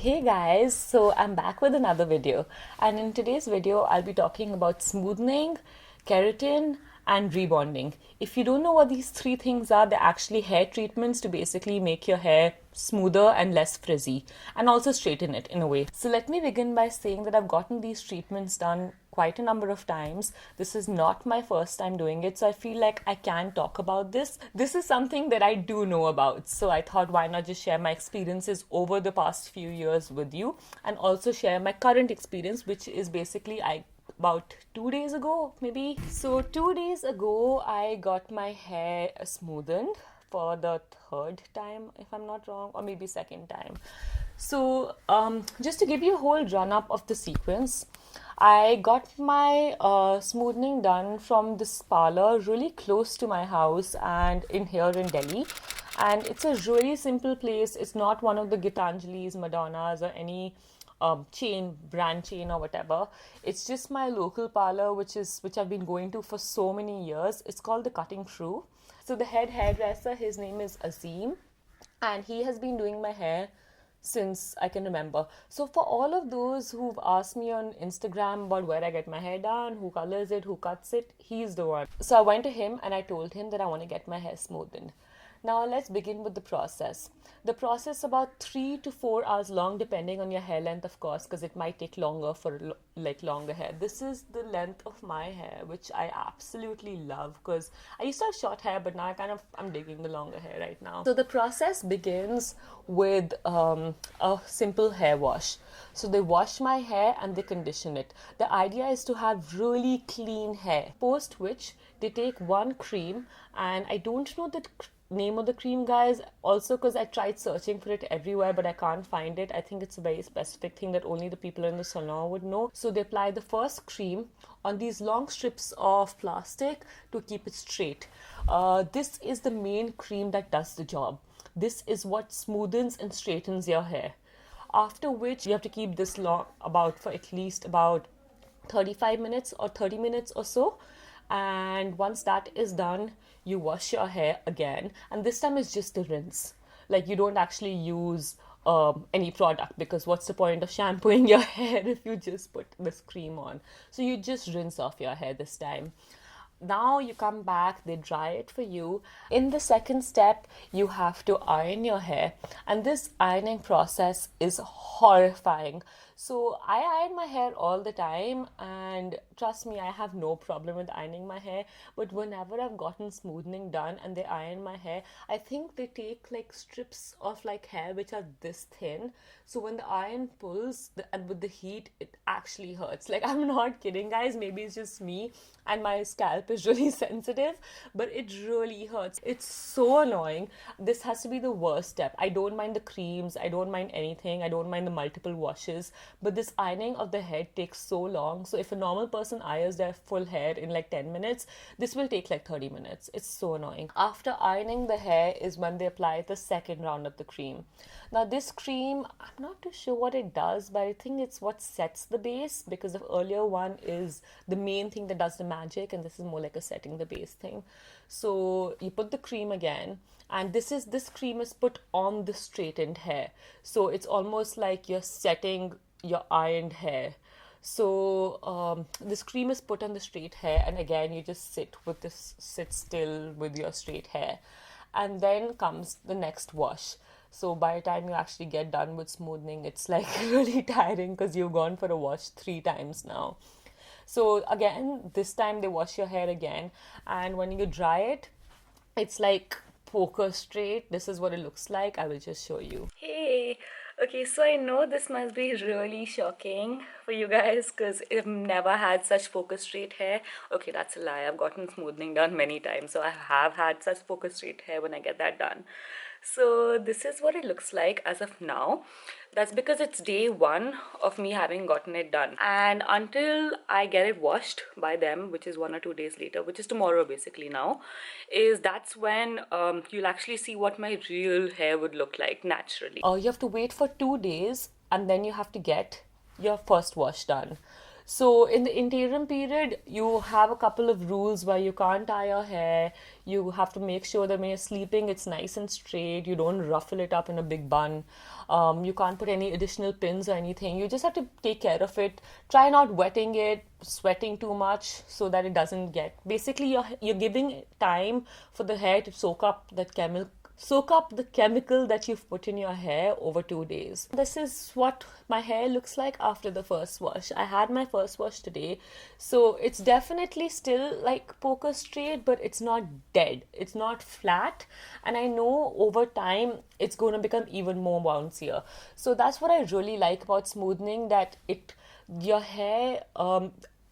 Hey guys, so I'm back with another video, and in today's video I'll be talking about smoothening, keratin and rebonding. If you don't know what these three things are, they're actually hair treatments to basically make your hair smoother and less frizzy and also straighten it in a way. So let me begin by saying that I've gotten these treatments done quite a number of times. This is not my first time doing it, so I feel like I can talk about this. This is something that I do know about, so I thought why not just share my experiences over the past few years with you and also share my current experience, which is basically about 2 days ago maybe. So 2 days ago I got my hair smoothened for the third time, if I'm not wrong, or maybe second time. So just to give you a whole run up of the sequence, I got my smoothening done from this parlor really close to my house and in here in Delhi. And it's a really simple place. It's not one of the Gitanjali's, Madonna's, or any brand chain or whatever. It's just my local parlor, which I've been going to for so many years. It's called the Cutting Crew. So the head hairdresser, his name is Azim, and he has been doing my hair since I can remember. So for all of those who've asked me on Instagram about where I get my hair done, who colors it, who cuts it, he's the one. So I went to him and I told him that I want to get my hair smoothened. Now let's begin with the process. The process about 3 to 4 hours long, depending on your hair length, of course, because it might take longer for longer hair. This is the length of my hair, which I absolutely love because I used to have short hair, but now I'm digging the longer hair right now. So the process begins with a simple hair wash. So they wash my hair and they condition it. The idea is to have really clean hair, post which they take one cream, and I don't know the name of the cream, guys, also because I tried searching for it everywhere but I can't find it. I think it's a very specific thing that only the people in the salon would know. So they apply the first cream on these long strips of plastic to keep it straight. This is the main cream that does the job. This is what smoothens and straightens your hair, after which you have to keep this long for at least about 35 minutes or 30 minutes or so. And once that is done, you wash your hair again, and this time it's just a rinse. Like, you don't actually use any product, because what's the point of shampooing your hair if you just put this cream on? So you just rinse off your hair this time. Now you come back, they dry it for you. In the second step, you have to iron your hair, and this ironing process is horrifying. So I iron my hair all the time, and trust me, I have no problem with ironing my hair. But whenever I've gotten smoothening done and they iron my hair, I think they take like strips of like hair which are this thin. So when the iron pulls and with the heat, it actually hurts. Like, I'm not kidding, guys. Maybe it's just me and my scalp is really sensitive, but it really hurts. It's so annoying. This has to be the worst step. I don't mind the creams, I don't mind anything, I don't mind the multiple washes, but this ironing of the head takes so long. So if a normal person irons their full hair in like 10 minutes, this will take like 30 minutes. It's so annoying. After ironing the hair is when they apply the second round of the cream. Now this cream, I'm not too sure what it does, but I think it's what sets the base, because the earlier one is the main thing that does the magic, and this is more like a setting the base thing. So you put the cream again, and this cream is put on the straightened hair. So it's almost like you're setting your ironed hair. So this cream is put on the straight hair, and again you just sit still with your straight hair, and then comes the next wash. So by the time you actually get done with smoothening, it's like really tiring because you've gone for a wash 3 times now. So again, this time they wash your hair again, and when you dry it, it's like poker straight. This is what it looks like. I will just show you. Hey, okay, so I know this must be really shocking for you guys because I've never had such poker straight hair. Okay, that's a lie. I've gotten smoothening done many times, so I have had such poker straight hair when I get that done. So this is what it looks like as of now. That's because it's day 1 of me having gotten it done, and until I get it washed by them, which is 1 or 2 days later, which is tomorrow basically now, that's when you'll actually see what my real hair would look like naturally. You have to wait for 2 days, and then you have to get your first wash done. So in the interim period, you have a couple of rules where you can't tie your hair. You have to make sure that when you're sleeping, it's nice and straight. You don't ruffle it up in a big bun. You can't put any additional pins or anything. You just have to take care of it. Try not wetting it, sweating too much so that it doesn't get. Basically, you're giving time for the hair to soak up the chemical that you've put in your hair over 2 days. This is what my hair looks like after the first wash. I had my first wash today, so it's definitely still like poker straight, but it's not dead. It's not flat, and I know over time it's going to become even more bouncier. So that's what I really like about smoothing, that your hair,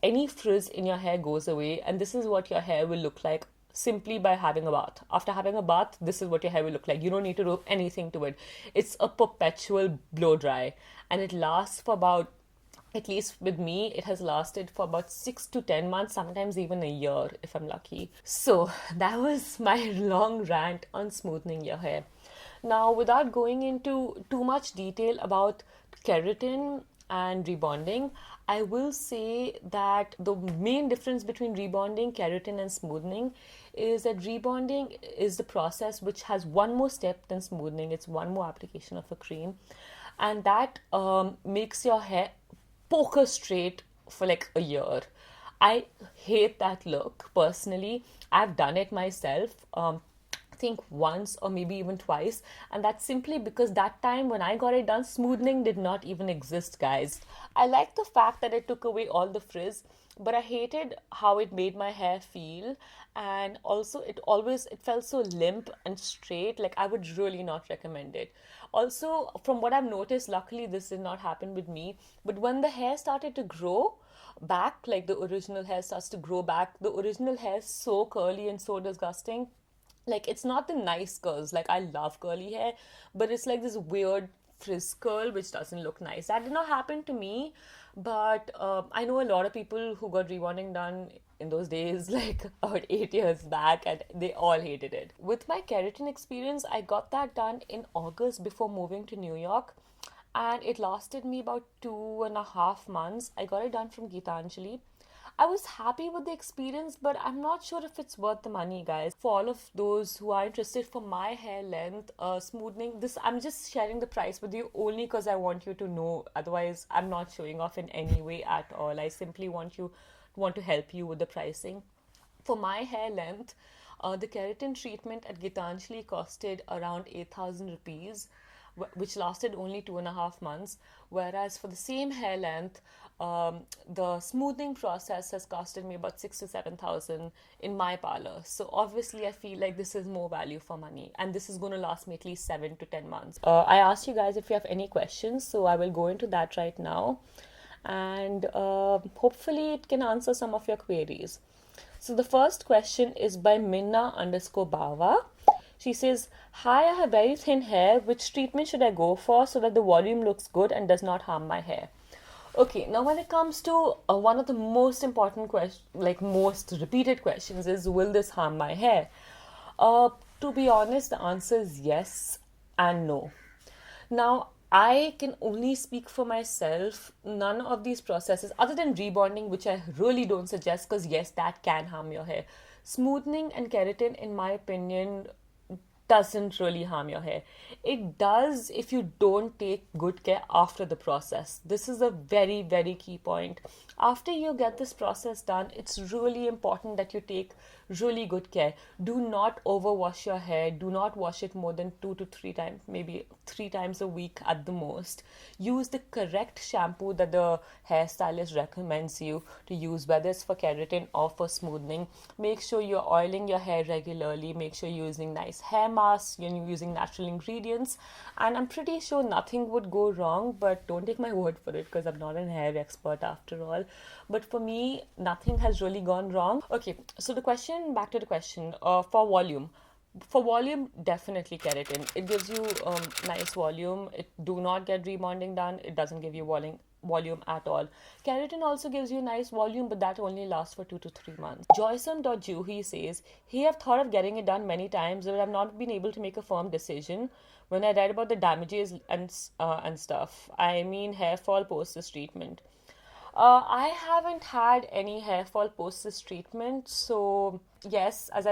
any frizz in your hair goes away, and this is what your hair will look like simply by having a bath. After having a bath, this is what your hair will look like. You don't need to do anything to it. It's a perpetual blow dry, and it lasts for about, at least with me, it has lasted for about 6 to 10 months, sometimes even a year if I'm lucky. So that was my long rant on smoothing your hair. Now, without going into too much detail about keratin and rebonding, I will say that the main difference between rebonding, keratin, and smoothing is that rebonding is the process which has one more step than smoothing. It's one more application of a cream, and that makes your hair poker straight for like a year. I hate that look personally. I've done it myself. Think once or maybe even twice, and that's simply because that time when I got it done, smoothing did not even exist, guys. I like the fact that it took away all the frizz, but I hated how it made my hair feel, and also it felt so limp and straight. Like, I would really not recommend it. Also, from what I've noticed, luckily this did not happen with me, but when the hair started to grow back, like the original hair starts to grow back, the original hair is so curly and so disgusting. Like, it's not the nice curls. Like, I love curly hair, but it's like this weird frizz curl which doesn't look nice. That did not happen to me, but I know a lot of people who got rebonding done in those days, like about 8 years back, and they all hated it. With my keratin experience, I got that done in August before moving to New York, and it lasted me about 2.5 months. I got it done from Geetanjali. I was happy with the experience, but I'm not sure if it's worth the money, guys. For all of those who are interested for my hair length, smoothing, this, I'm just sharing the price with you only because I want you to know. Otherwise, I'm not showing off in any way at all. I simply want to help you with the pricing. For my hair length, the keratin treatment at Geetanjali costed around 8,000 rupees, which lasted only 2.5 months. Whereas for the same hair length, the smoothing process has costed me about 6 to 7,000 in my parlor. So obviously, I feel like this is more value for money, and this is going to last me at least 7 to 10 months. I asked you guys if you have any questions, so I will go into that right now, and hopefully it can answer some of your queries. So the first question is by Minna_Bawa. She says, "Hi, I have very thin hair. Which treatment should I go for so that the volume looks good and does not harm my hair?" Okay, now when it comes to one of the most important questions, like most repeated questions, is will this harm my hair? To be honest, the answer is yes and no. Now, I can only speak for myself. None of these processes, other than rebonding, which I really don't suggest because yes, that can harm your hair. Smoothing and keratin, in my opinion, doesn't really harm your hair. It does if you don't take good care after the process. This is a very, very key point. After you get this process done, it's really important that you take really good care. Do not overwash your hair. Do not wash it more than 2 to 3 times, maybe 3 times a week at the most. Use the correct shampoo that the hairstylist recommends you to use, whether it's for keratin or for smoothing. Make sure you're oiling your hair regularly. Make sure you're using nice hair masks, you're using natural ingredients, and I'm pretty sure nothing would go wrong, but don't take my word for it because I'm not a hair expert after all. But for me, nothing has really gone wrong. Okay, so back to the question, for volume. For volume, definitely keratin. It gives you nice volume. It do not get rebonding done. It doesn't give you volume at all. Keratin also gives you nice volume, but that only lasts for 2 to 3 months. Joyson.Juhi says, he have thought of getting it done many times, but I've not been able to make a firm decision. When I read about the damages and stuff, I mean hair fall post this treatment. I haven't had any hair fall post this treatment, so yes, as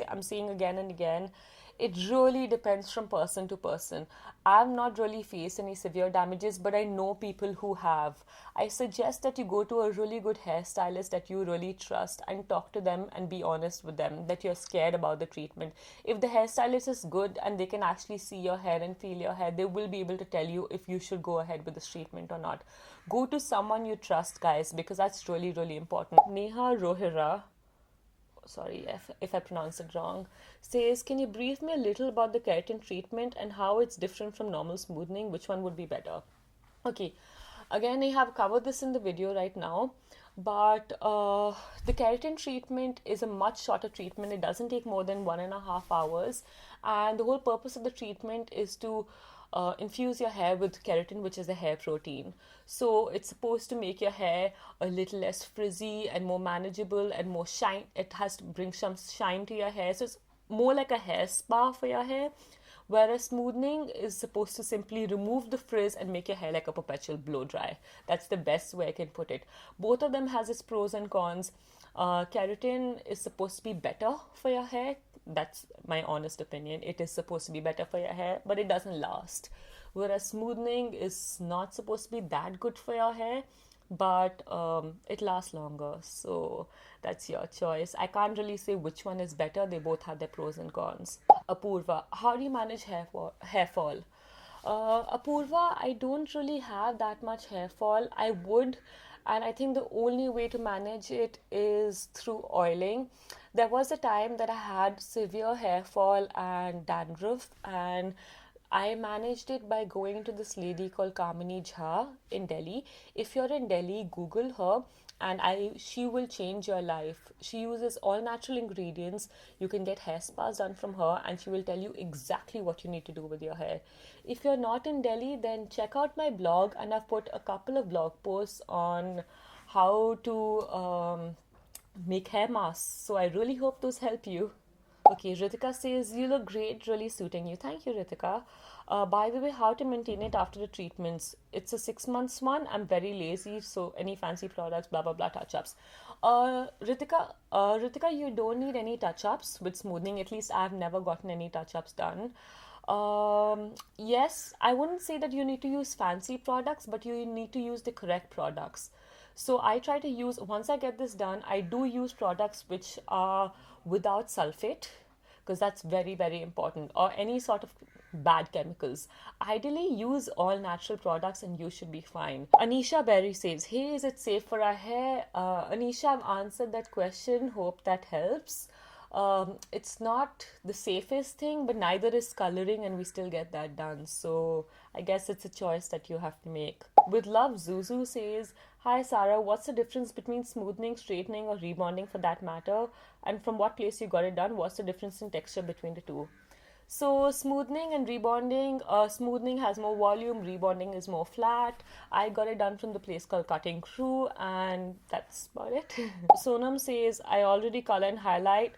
I'm seeing again and again, it really depends from person to person. I've not really faced any severe damages, but I know people who have. I suggest that you go to a really good hairstylist that you really trust and talk to them and be honest with them that you're scared about the treatment. If the hairstylist is good and they can actually see your hair and feel your hair, they will be able to tell you if you should go ahead with this treatment or not. Go to someone you trust, guys, because that's really, really important. Neha Rohira, sorry if I pronounce it wrong, says, can you brief me a little about the keratin treatment and how it's different from normal smoothing? Which one would be better? Okay, again, I have covered this in the video right now, but the keratin treatment is a much shorter treatment. It doesn't take more than 1.5 hours, and the whole purpose of the treatment is to infuse your hair with keratin, which is a hair protein. So it's supposed to make your hair a little less frizzy and more manageable and more shine. It has to bring some shine to your hair. So it's more like a hair spa for your hair. Whereas smoothing is supposed to simply remove the frizz and make your hair like a perpetual blow dry. That's the best way I can put it. Both of them has its pros and cons. Keratin is supposed to be better for your hair. That's my honest opinion. It is supposed to be better for your hair, but it doesn't last. Whereas smoothing is not supposed to be that good for your hair, but it lasts longer. So that's your choice. I can't really say which one is better. They both have their pros and cons. Apurva, how do you manage hair fall? Apurva, I don't really have that much hair fall. I would, and I think the only way to manage it is through oiling. There was a time that I had severe hair fall and dandruff, and I managed it by going to this lady called Kamini Jha in Delhi. If you're in Delhi, Google her, and she will change your life. She uses all natural ingredients. You can get hair spas done from her, and she will tell you exactly what you need to do with your hair. If you're not in Delhi, then check out my blog, and I've put a couple of blog posts on how to make hair masks. So I really hope those help you. Okay, Ritika says, you look great, really suiting you. Thank you, Ritika. By the way, how to maintain it after the treatments? It's a 6 months one. I'm very lazy, so any fancy products, blah, blah, blah, touch-ups. Ritika, you don't need any touch-ups with smoothing. At least I've never gotten any touch-ups done. Yes, I wouldn't say that you need to use fancy products, but you need to use the correct products. So I try to use, once I get this done, I do use products which are without sulfate, because that's very, very important, or any sort of bad chemicals. Ideally, use all natural products and you should be fine. Anisha Berry says, hey, is it safe for our hair? Anisha, I've answered that question. Hope that helps. It's not the safest thing, but neither is coloring, and we still get that done. So I guess it's a choice that you have to make. With love, Zuzu says, hi Sarah, what's the difference between smoothing, straightening, or rebonding for that matter? And from what place you got it done? What's the difference in texture between the two? So smoothing and rebonding, smoothing has more volume, rebonding is more flat. I got it done from the place called Cutting Crew, and that's about it. Sonam says, I already color and highlight.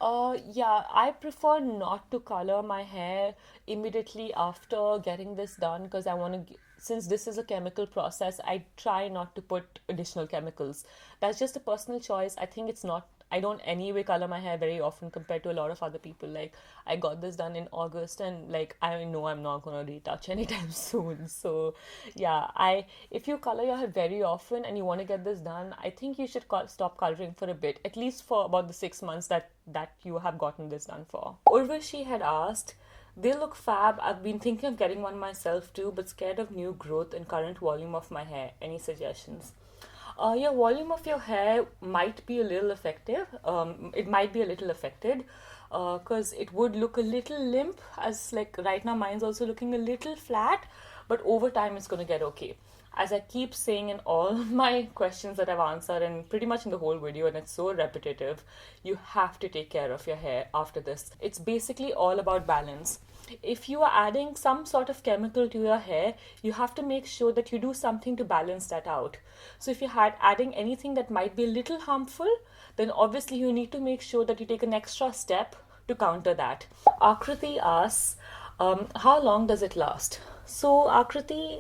Yeah, I prefer not to color my hair immediately after getting this done, because I want to, since this is a chemical process, I try not to put additional chemicals. That's just a personal choice. I think it's not, I don't anyway color my hair very often compared to a lot of other people. Like, I got this done in August, and like, I know I'm not gonna retouch anytime soon. So yeah, if you color your hair very often and you want to get this done, I think you should stop coloring for a bit, at least for about the 6 months that you have gotten this done for. Urvashi had asked, they look fab. I've been thinking of getting one myself too, but scared of new growth and current volume of my hair. Any suggestions? Your volume of your hair might be a little effective. It might be a little affected, because it would look a little limp, as like right now mine's also looking a little flat, but over time it's going to get okay. As I keep saying in all my questions that I've answered, and pretty much in the whole video, and it's so repetitive, you have to take care of your hair after this. It's basically all about balance. If you are adding some sort of chemical to your hair, you have to make sure that you do something to balance that out. So if you're adding anything that might be a little harmful, then obviously you need to make sure that you take an extra step to counter that. Akriti asks, how long does it last? So Akriti,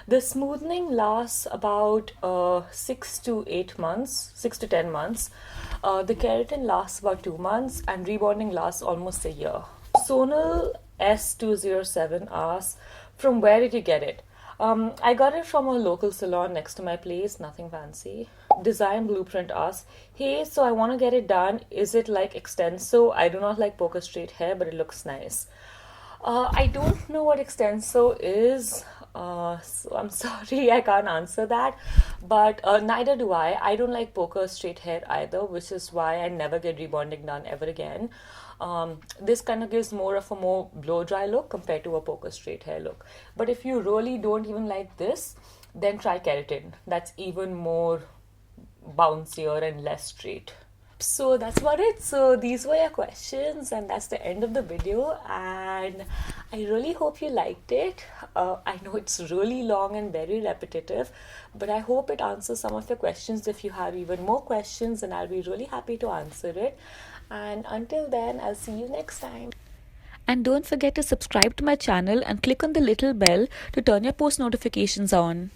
The smoothening lasts about 6 to 10 months. The keratin lasts about 2 months, and rebonding lasts almost a year. Sonal S207 asks, from where did you get it? I got it from a local salon next to my place, nothing fancy. Design Blueprint asks, hey, so I want to get it done. Is it like extenso? I do not like poker straight hair, but it looks nice. I don't know what extenso is, so I'm sorry I can't answer that. But neither do I. I don't like poker straight hair either, which is why I never get rebonding done ever again. This kind of gives more of a more blow dry look compared to a poker straight hair look. But if you really don't even like this, then try keratin. That's even more bouncier and less straight. So that's about it. So these were your questions, and that's the end of the video, and I really hope you liked it. I know it's really long and very repetitive, but I hope it answers some of your questions. If you have even more questions, then I'll be really happy to answer it. And until then, I'll see you next time. And don't forget to subscribe to my channel and click on the little bell to turn your post notifications on.